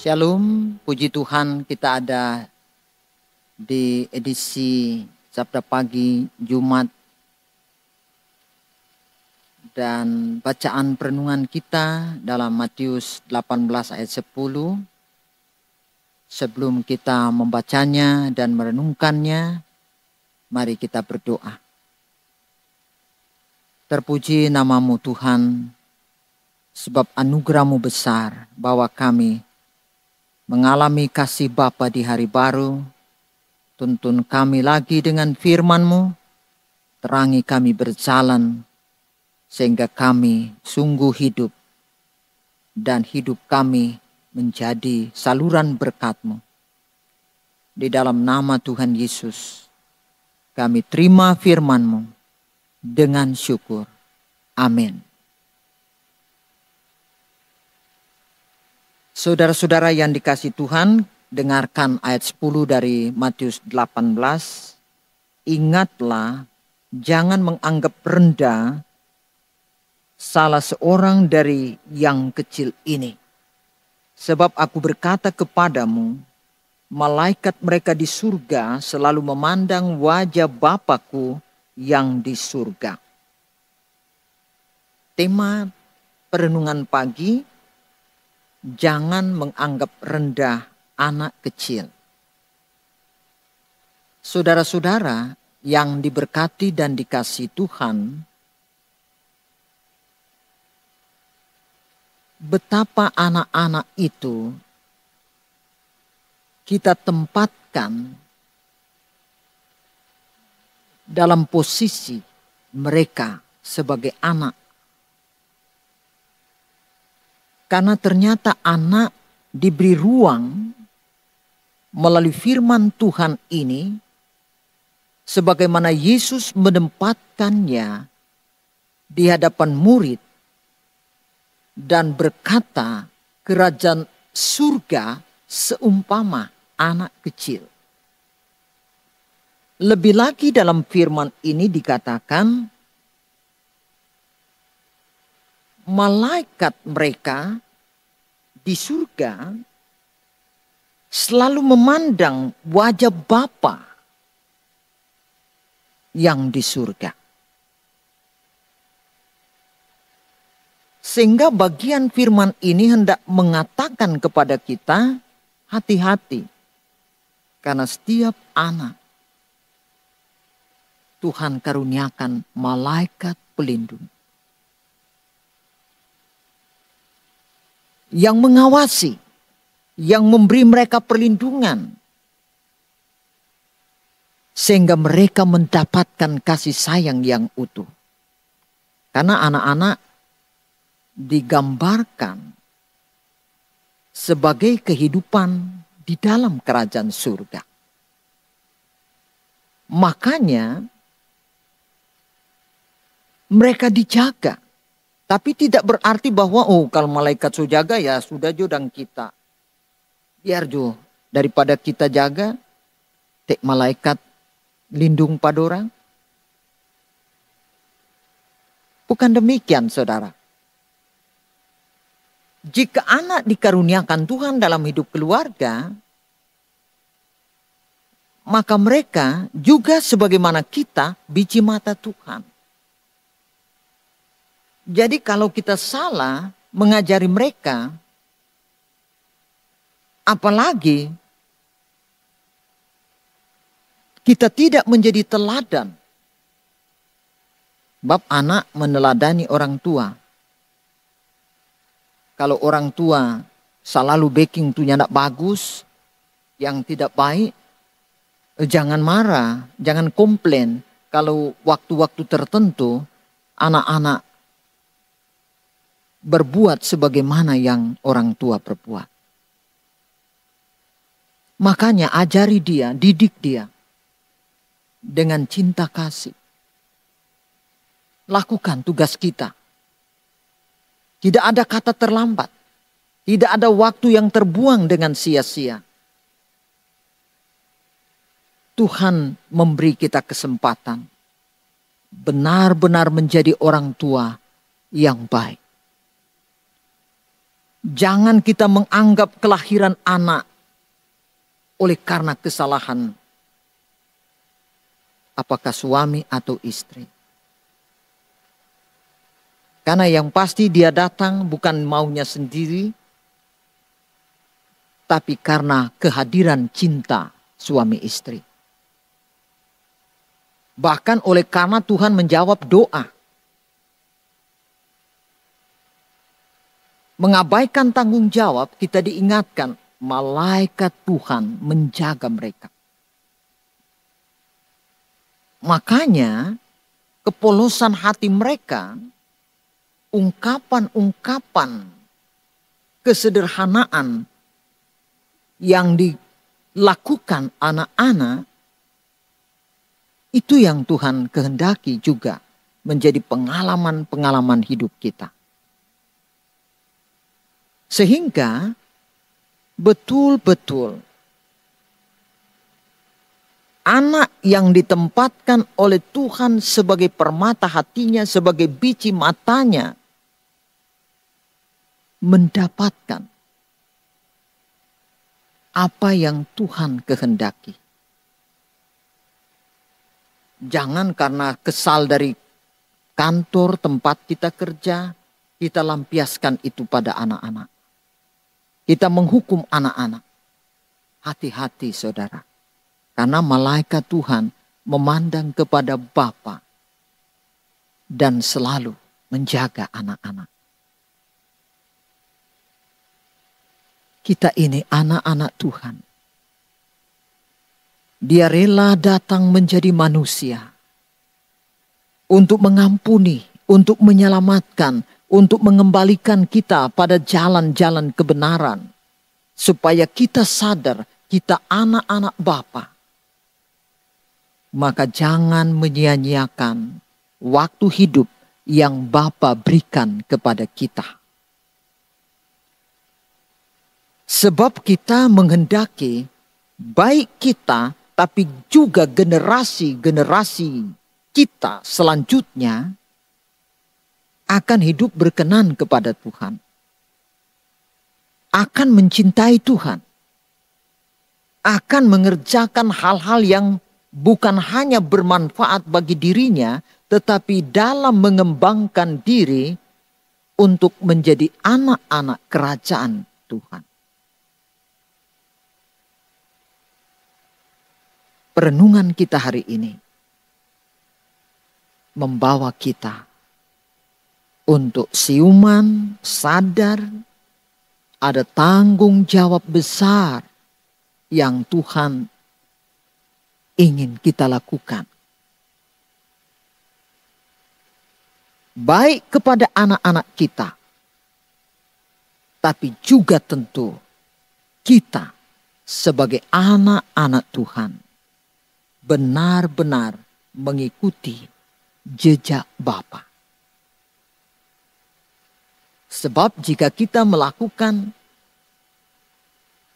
Shalom, puji Tuhan kita ada di edisi Sabda Pagi Jumat dan bacaan perenungan kita dalam Matius 18 ayat 10. Sebelum kita membacanya dan merenungkannya, mari kita berdoa. Terpuji namamu Tuhan, sebab anugerah-Mu besar bahwa kami mengalami kasih Bapa di hari baru. Tuntun kami lagi dengan firman-Mu, terangi kami berjalan, sehingga kami sungguh hidup, dan hidup kami menjadi saluran berkat-Mu. Di dalam nama Tuhan Yesus, kami terima firman-Mu dengan syukur. Amin. Saudara-saudara yang dikasihi Tuhan, dengarkan ayat 10 dari Matius 18. Ingatlah, jangan menganggap rendah salah seorang dari yang kecil ini. Sebab aku berkata kepadamu, malaikat mereka di surga selalu memandang wajah Bapa-Ku yang di surga. Tema perenungan pagi, jangan menganggap rendah anak kecil. Saudara-saudara yang diberkati dan dikasihi Tuhan, betapa anak-anak itu kita tempatkan dalam posisi mereka sebagai anak. Karena ternyata anak diberi ruang melalui firman Tuhan ini, sebagaimana Yesus menempatkannya di hadapan murid dan berkata, kerajaan surga seumpama anak kecil. Lebih lagi dalam firman ini dikatakan, malaikat mereka di surga selalu memandang wajah Bapa yang di surga. Sehingga bagian firman ini hendak mengatakan kepada kita, hati-hati. Karena setiap anak Tuhan karuniakan malaikat pelindung yang mengawasi, yang memberi mereka perlindungan, sehingga mereka mendapatkan kasih sayang yang utuh. Karena anak-anak digambarkan sebagai kehidupan di dalam kerajaan surga. Makanya mereka dijaga. Tapi tidak berarti bahwa kalau malaikat so jaga ya sudah jodang kita. Biar jo daripada kita jaga, tek malaikat lindung padorang. Bukan demikian saudara. Jika anak dikaruniakan Tuhan dalam hidup keluarga, maka mereka juga sebagaimana kita biji mata Tuhan. Jadi kalau kita salah mengajari mereka, apalagi kita tidak menjadi teladan. Bab anak meneladani orang tua. Kalau orang tua selalu backing tuh nyak bagus, yang tidak baik, jangan marah, jangan komplain. Kalau waktu-waktu tertentu anak-anak berbuat sebagaimana yang orang tua berbuat. Makanya ajari dia, didik dia dengan cinta kasih. Lakukan tugas kita. Tidak ada kata terlambat. Tidak ada waktu yang terbuang dengan sia-sia. Tuhan memberi kita kesempatan benar-benar menjadi orang tua yang baik. Jangan kita menganggap kelahiran anak oleh karena kesalahan apakah suami atau istri. Karena yang pasti dia datang bukan maunya sendiri, tapi karena kehadiran cinta suami istri. Bahkan oleh karena Tuhan menjawab doa. Mengabaikan tanggung jawab, kita diingatkan malaikat Tuhan menjaga mereka. Makanya kepolosan hati mereka, ungkapan-ungkapan kesederhanaan yang dilakukan anak-anak, itu yang Tuhan kehendaki juga menjadi pengalaman-pengalaman hidup kita. Sehingga betul-betul anak yang ditempatkan oleh Tuhan sebagai permata hatinya, sebagai biji matanya, mendapatkan apa yang Tuhan kehendaki. Jangan karena kesal dari kantor tempat kita kerja, kita lampiaskan itu pada anak-anak. Kita menghukum anak-anak. Hati-hati saudara. Karena malaikat Tuhan memandang kepada Bapa dan selalu menjaga anak-anak. Kita ini anak-anak Tuhan. Dia rela datang menjadi manusia untuk mengampuni, untuk menyelamatkan, untuk mengembalikan kita pada jalan-jalan kebenaran. Supaya kita sadar kita anak-anak Bapa. Maka jangan menyia-nyiakan waktu hidup yang Bapa berikan kepada kita. Sebab kita menghendaki baik kita tapi juga generasi-generasi kita selanjutnya akan hidup berkenan kepada Tuhan. Akan mencintai Tuhan. Akan mengerjakan hal-hal yang bukan hanya bermanfaat bagi dirinya, tetapi dalam mengembangkan diri untuk menjadi anak-anak kerajaan Tuhan. Perenungan kita hari ini membawa kita untuk siuman, sadar, ada tanggung jawab besar yang Tuhan ingin kita lakukan. Baik kepada anak-anak kita, tapi juga tentu kita sebagai anak-anak Tuhan benar-benar mengikuti jejak Bapa. Sebab jika kita melakukan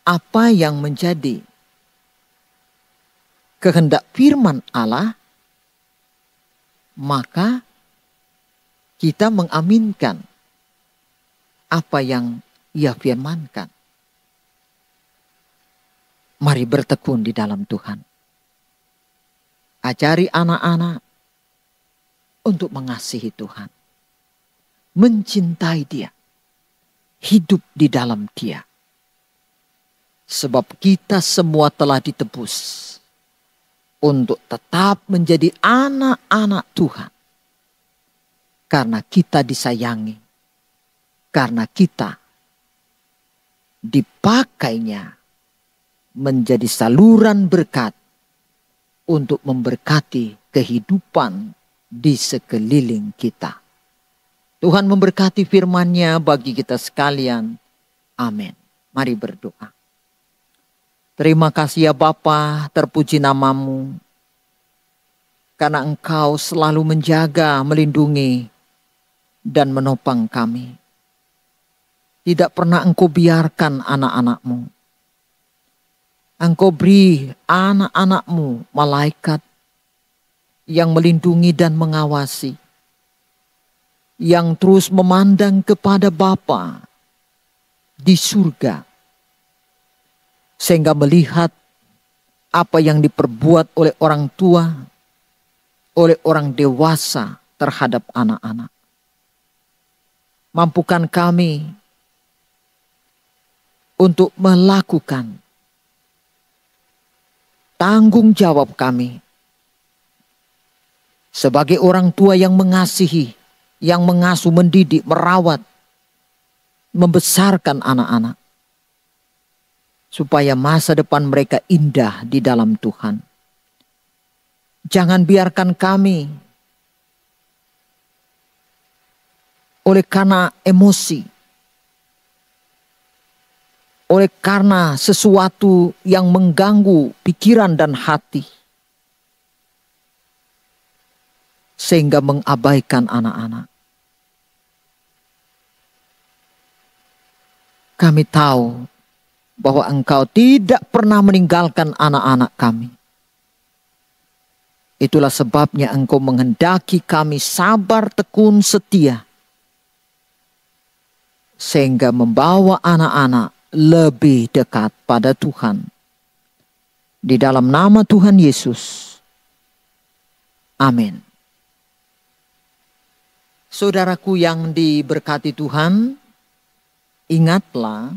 apa yang menjadi kehendak firman Allah, maka kita mengaminkan apa yang Ia firmankan. Mari bertekun di dalam Tuhan. Ajari anak-anak untuk mengasihi Tuhan. Mencintai Dia. Hidup di dalam Dia. Sebab kita semua telah ditebus untuk tetap menjadi anak-anak Tuhan. Karena kita disayangi. Karena kita dipakainya menjadi saluran berkat untuk memberkati kehidupan di sekeliling kita. Tuhan memberkati firman-Nya bagi kita sekalian. Amin. Mari berdoa. Terima kasih ya Bapa, terpuji nama-Mu. Karena Engkau selalu menjaga, melindungi, dan menopang kami. Tidak pernah Engkau biarkan anak-anak-Mu. Engkau beri anak-anak-Mu malaikat yang melindungi dan mengawasi. Yang terus memandang kepada Bapa di surga. Sehingga melihat apa yang diperbuat oleh orang tua, oleh orang dewasa terhadap anak-anak. Mampukan kami untuk melakukan tanggung jawab kami sebagai orang tua yang mengasihi, yang mengasuh, mendidik, merawat, membesarkan anak-anak. Supaya masa depan mereka indah di dalam Tuhan. Jangan biarkan kami oleh karena emosi, oleh karena sesuatu yang mengganggu pikiran dan hati, sehingga mengabaikan anak-anak. Kami tahu bahwa Engkau tidak pernah meninggalkan anak-anak kami. Itulah sebabnya Engkau menghendaki kami sabar, tekun, setia, sehingga membawa anak-anak lebih dekat pada Tuhan. Di dalam nama Tuhan Yesus. Amin. Saudaraku yang diberkati Tuhan, ingatlah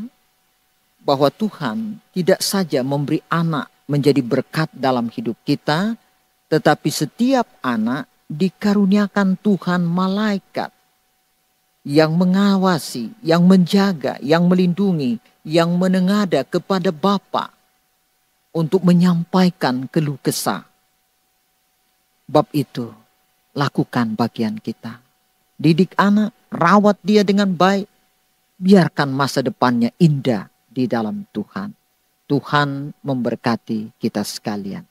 bahwa Tuhan tidak saja memberi anak menjadi berkat dalam hidup kita, tetapi setiap anak dikaruniakan Tuhan malaikat yang mengawasi, yang menjaga, yang melindungi, yang menengadah kepada Bapa untuk menyampaikan keluh kesah. Bab itu, lakukan bagian kita. Didik anak, rawat dia dengan baik, biarkan masa depannya indah di dalam Tuhan. Tuhan memberkati kita sekalian.